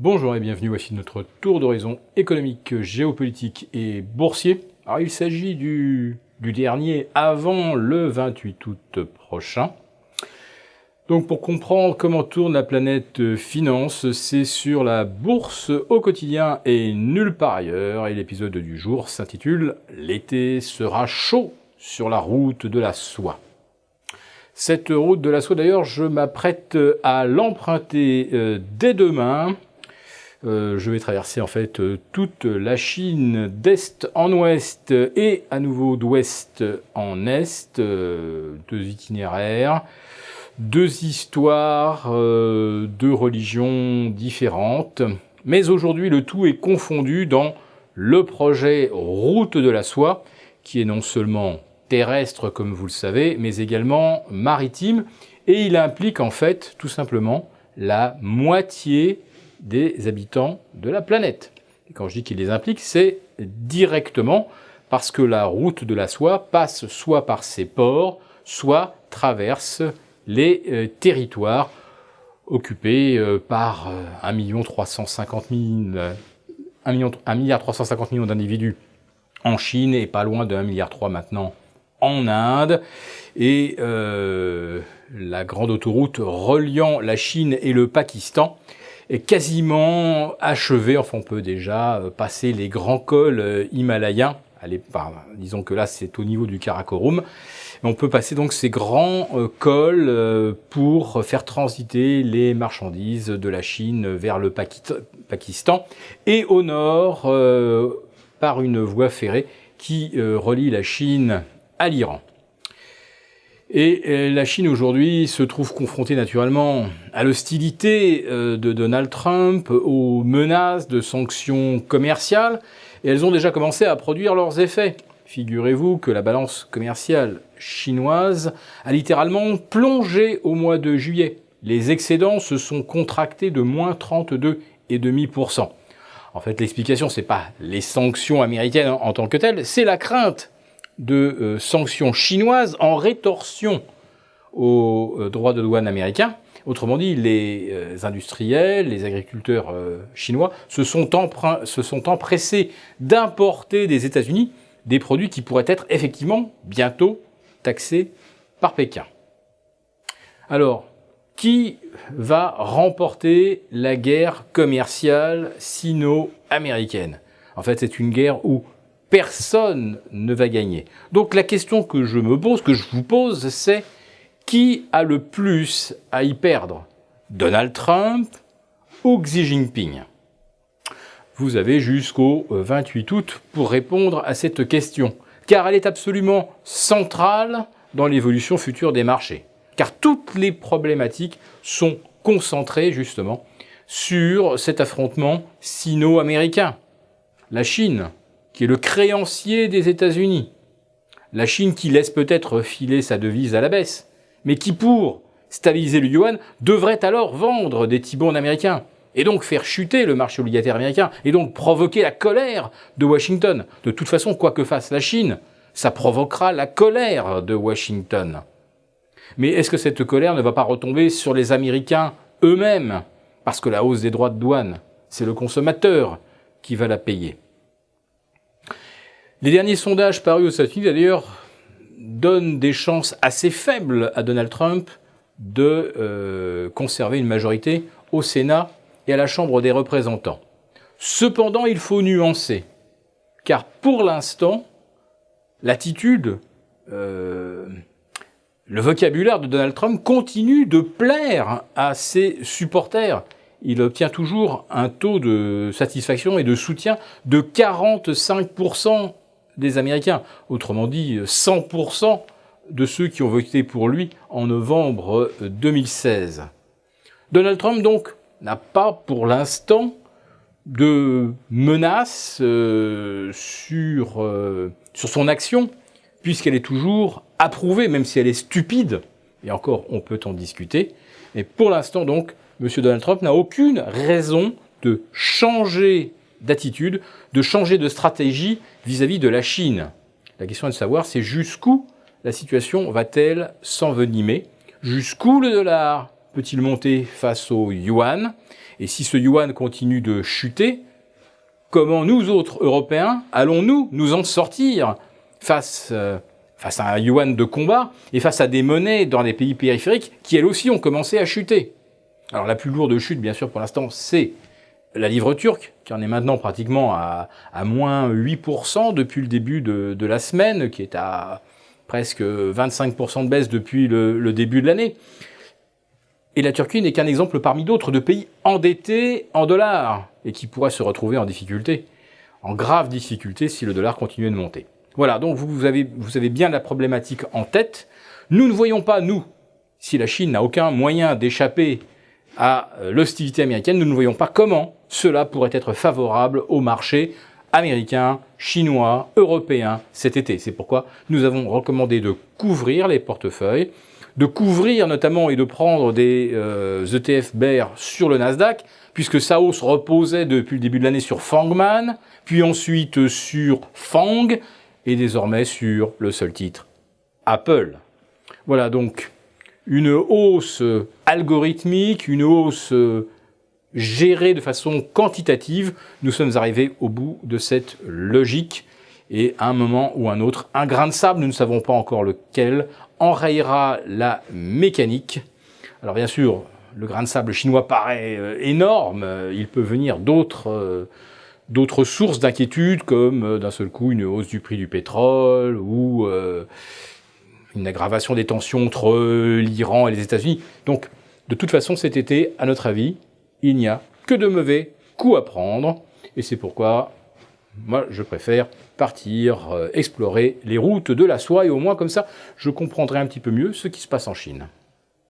Bonjour et bienvenue, voici notre tour d'horizon économique, géopolitique et boursier. Alors il s'agit du dernier avant le 28 août prochain. Donc pour comprendre comment tourne la planète finance, c'est sur la bourse au quotidien et nulle part ailleurs. Et l'épisode du jour s'intitule « L'été sera chaud sur la route de la soie ». Cette route de la soie d'ailleurs, je m'apprête à l'emprunter dès demain. Je vais traverser en fait toute la Chine d'est en ouest et à nouveau d'ouest en est, deux itinéraires, deux histoires, deux religions différentes. Mais aujourd'hui, le tout est confondu dans le projet Route de la soie, qui est non seulement terrestre comme vous le savez, mais également maritime, et il implique en fait tout simplement la moitié des habitants de la planète. Et quand je dis qu'il les implique, c'est directement parce que la route de la soie passe soit par ses ports, soit traverse les territoires occupés par 1,350 milliard d'individus en Chine et pas loin de 1,3 milliard maintenant en Inde. Et la grande autoroute reliant la Chine et le Pakistan est quasiment achevé. Enfin, on peut déjà passer les grands cols himalayens. Disons que là, c'est au niveau du Karakorum. On peut passer donc ces grands cols pour faire transiter les marchandises de la Chine vers le Pakistan et au nord par une voie ferrée qui relie la Chine à l'Iran. Et la Chine aujourd'hui se trouve confrontée naturellement à l'hostilité de Donald Trump, aux menaces de sanctions commerciales, et elles ont déjà commencé à produire leurs effets. Figurez-vous que la balance commerciale chinoise a littéralement plongé au mois de juillet. Les excédents se sont contractés de moins 32,5%. En fait, l'explication, c'est pas les sanctions américaines en tant que telles, c'est la crainte de sanctions chinoises en rétorsion aux droits de douane américains. Autrement dit, les industriels, les agriculteurs chinois se sont empressés d'importer des États-Unis des produits qui pourraient être effectivement bientôt taxés par Pékin. Alors, qui va remporter la guerre commerciale sino-américaine ? En fait, c'est une guerre où personne ne va gagner. Donc la question que je me pose, que je vous pose, c'est qui a le plus à y perdre ? Donald Trump ou Xi Jinping ? Vous avez jusqu'au 28 août pour répondre à cette question, car elle est absolument centrale dans l'évolution future des marchés. Car toutes les problématiques sont concentrées justement sur cet affrontement sino-américain. La Chine, qui est le créancier des États-Unis. La Chine qui laisse peut-être filer sa devise à la baisse, mais qui, pour stabiliser le yuan, devrait alors vendre des T-bonds américains, et donc faire chuter le marché obligataire américain, et donc provoquer la colère de Washington. De toute façon, quoi que fasse la Chine, ça provoquera la colère de Washington. Mais est-ce que cette colère ne va pas retomber sur les Américains eux-mêmes ? Parce que la hausse des droits de douane, c'est le consommateur qui va la payer. Les derniers sondages parus aux États-Unis, d'ailleurs, donnent des chances assez faibles à Donald Trump de conserver une majorité au Sénat et à la Chambre des représentants. Cependant, il faut nuancer, car pour l'instant, l'attitude, le vocabulaire de Donald Trump continue de plaire à ses supporters. Il obtient toujours un taux de satisfaction et de soutien de 45% des Américains. Autrement dit, 100% de ceux qui ont voté pour lui en novembre 2016. Donald Trump, donc, n'a pas pour l'instant de menace sur son action, puisqu'elle est toujours approuvée, même si elle est stupide. Et encore, on peut en discuter. Et pour l'instant, donc, M. Donald Trump n'a aucune raison de changer d'attitude, de changer de stratégie vis-à-vis de la Chine. La question est de savoir, c'est jusqu'où la situation va-t-elle s'envenimer ? Jusqu'où le dollar peut-il monter face au yuan? Et si ce yuan continue de chuter, comment nous autres Européens allons-nous nous en sortir face à un yuan de combat et face à des monnaies dans les pays périphériques qui elles aussi ont commencé à chuter? Alors la plus lourde chute, bien sûr, pour l'instant, c'est la livre turque, qui en est maintenant pratiquement à moins 8% depuis le début de la semaine, qui est à presque 25% de baisse depuis le début de l'année. Et la Turquie n'est qu'un exemple parmi d'autres de pays endettés en dollars et qui pourraient se retrouver en difficulté, en grave difficulté si le dollar continuait de monter. Voilà, donc vous avez bien la problématique en tête. Nous ne voyons pas, nous, si la Chine n'a aucun moyen d'échapper à l'hostilité américaine, nous ne voyons pas comment cela pourrait être favorable au marché américain, chinois, européen cet été. C'est pourquoi nous avons recommandé de couvrir les portefeuilles, de couvrir notamment et de prendre des ETF bear sur le Nasdaq, puisque sa hausse reposait depuis le début de l'année sur Fangman, puis ensuite sur Fang, et désormais sur le seul titre, Apple. Voilà donc une hausse algorithmique, une hausse gérée de façon quantitative. Nous sommes arrivés au bout de cette logique et à un moment ou un autre, un grain de sable, nous ne savons pas encore lequel, enrayera la mécanique. Alors bien sûr, le grain de sable chinois paraît énorme, il peut venir d'autres sources d'inquiétude, comme d'un seul coup une hausse du prix du pétrole ou une aggravation des tensions entre l'Iran et les États-Unis. Donc, de toute façon, cet été, à notre avis, il n'y a que de mauvais coups à prendre. Et c'est pourquoi, moi, je préfère partir explorer les routes de la soie. Et au moins, comme ça, je comprendrai un petit peu mieux ce qui se passe en Chine.